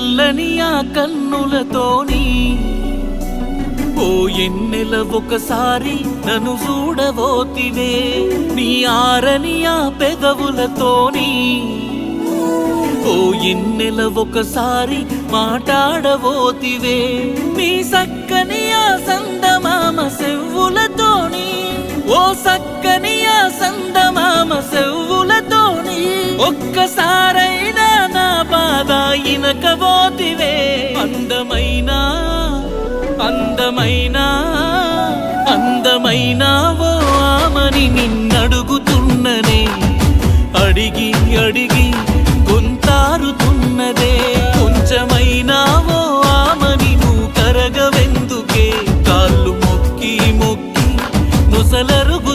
చల్లని ఆ కన్నులతోని ఓ ఎన్నెల ఒకసారి నన్ను చూడబోతివే నీ ఆరని ఆ పెదవులతోని ఓ ఎన్నెల ఒకసారి మాట్లాడబోతివే మీ సక్కని ఆ సందమామ సెవ్వులతోని ఓ సక్కని ఆ సందమామ సెవ్వులతోని ఒక్కసారైనా నా బాధ ఇనకబోతివే అందమైనా అందమైనా అందమైనా ఓ ఆమని నిన్నడుగుతున్ననే అడిగి అడిగి గొంతారుతున్నదే కొంచెమైనా ఓ ఆమని నువ్వు కరగవెందుకే కాళ్ళు మొక్కి మొక్కి ముసలరుగు